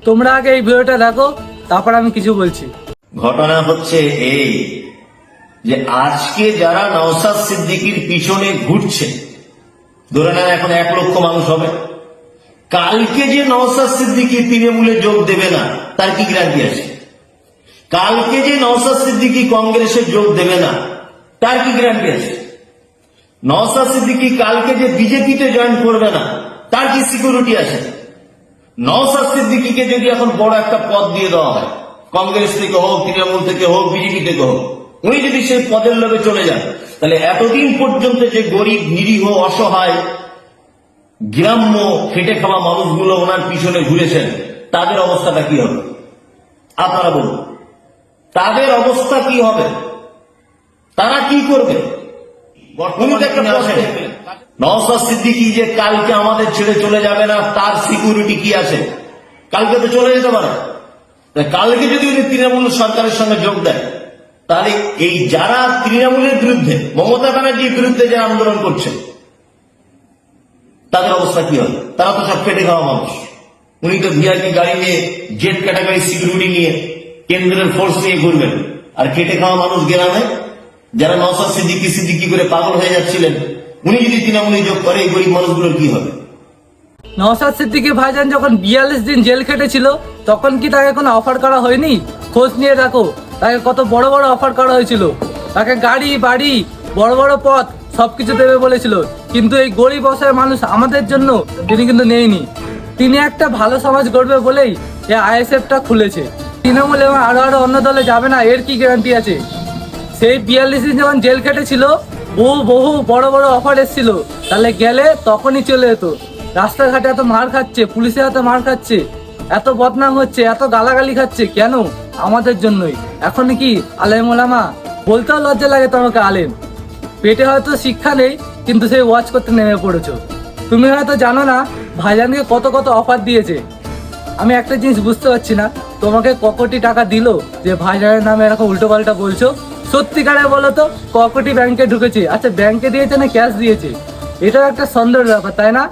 তোমরা আগে এই ভিডিওটা দেখো, তারপর আমি কিছু বলছি। ঘটনা হচ্ছে এই যে আজকে যারা নওশাদ সিদ্দিকীর পিছনে ঘুরছে, ধরে নেন এখন 1 লক্ষ মানুষ হবে, কালকে যে নওশাদ সিদ্দিকী তৃণমূলে যোগ দেবে না তার কি গ্যারান্টি আছে? কালকে যে নওশাদ সিদ্দিকী কংগ্রেসে যোগ দেবে না তার কি গ্যারান্টি আছে? নওশাদ সিদ্দিকী কালকে যে বিজেপিতে জয়েন করবে না তার কি সিকিউরিটি আছে? নওশাদ সিদ্দিকীকে যদি এখন বড় একটা পদ দিয়ে দেওয়া হয়, কংগ্রেস থেকে হোক, তৃণমূল থেকে হোক, বিজেপি থেকে হোক, উনি যদি সেই পদের লোভে চলে যান, তাহলে এতদিন পর্যন্ত যে গরিব, নিরীহ, অসহায়, গ্রাম্য খেটে খাওয়া মানুষগুলো ওনার পিছনে ঘুরেছেন, তাদের অবস্থাটা কি হবে? আপনারা বলুন, তাদের অবস্থা কি হবে? তারা কি করবে? নওশাদ সিদ্দিকী যে কালকে আমাদের ছেড়ে চলে যাবে না, তার সিকিউরিটি কি আছে? কালকে তো চলে যেতে পারে। কালকে যদি উনি তৃণমূল সরকারের সঙ্গে যোগ দেয়, তাহলে এই যারা তৃণমূলের বিরুদ্ধে, মমতা ব্যানার্জির বিরুদ্ধে যে আন্দোলন করছে, তাদের অবস্থা কি হবে? তারা তো সব খেটে খাওয়া মানুষ। উনি তো ভিআইপি গাড়ি নিয়ে, জেট ক্যাটাগরি সিকিউরিটি নিয়ে, কেন্দ্রের ফোর্স নিয়ে ঘুরবেন। আর খেটে খাওয়া মানুষ গ্রামে যারা নওশাদ সিদ্দিকী করে পাগল হয়ে যাচ্ছিলেন, উনি যদি তৃণমূলে যোগ করে, এই গরিব মানুষগুলোর কি হবে? নওশাদ সিদ্দিকী ভাইজান যখন 42 দিন জেল খেটেছিল, তখন কি তাকে কোনো অফার করা হয়নি? খোঁজ নিয়ে দেখো, তাকে কত বড় বড় অফার করা হয়েছিল। তাকে গাড়ি, বাড়ি, বড় বড় পথ সবকিছু দেবে বলেছিল, কিন্তু এই গরিব অসহায় মানুষ আমাদের জন্য তিনি কিন্তু নেয়নি। তিনি একটা ভালো সমাজ গড়বে বলেই এই আইএসএফটা খুলেছে। তৃণমূল এবং আরো অন্য দলে যাবে না, এর কি গ্যারান্টি আছে? সেই 42 দিন যখন জেল কেটেছিল, বহু বড় বড় অফার এসেছিল, তাহলে গেলে তখনই চলে যেত। রাস্তাঘাটে এত মার খাচ্ছে, পুলিশের হাতে মার খাচ্ছে, এত বদনাম হচ্ছে, এত গালাগালি খাচ্ছে, কেন? আমাদের জন্যই। এখন কি আলেম ওলামা বলতেও লজ্জা লাগে তোমাকে আলেম। পেটে হয়তো শিক্ষা নেই, কিন্তু সেই ওয়াচ করতে নেমে পড়েছো। তুমি হয়তো জানো না ভাইজানকে কত কত অফার দিয়েছে। আমি একটা জিনিস বুঝতে পারছি না, তোমাকে ক কোটি টাকা দিল যে ভাইজানের নামে এরকম উল্টো পাল্টা বলছো? সত্যিকারে বলো তো, ক কোটি ব্যাংকে ঢুকেছে? আচ্ছা, ব্যাংকে দিয়েছে না ক্যাশ দিয়েছে? এটাও একটা সন্দেহের ব্যাপার, তাই না?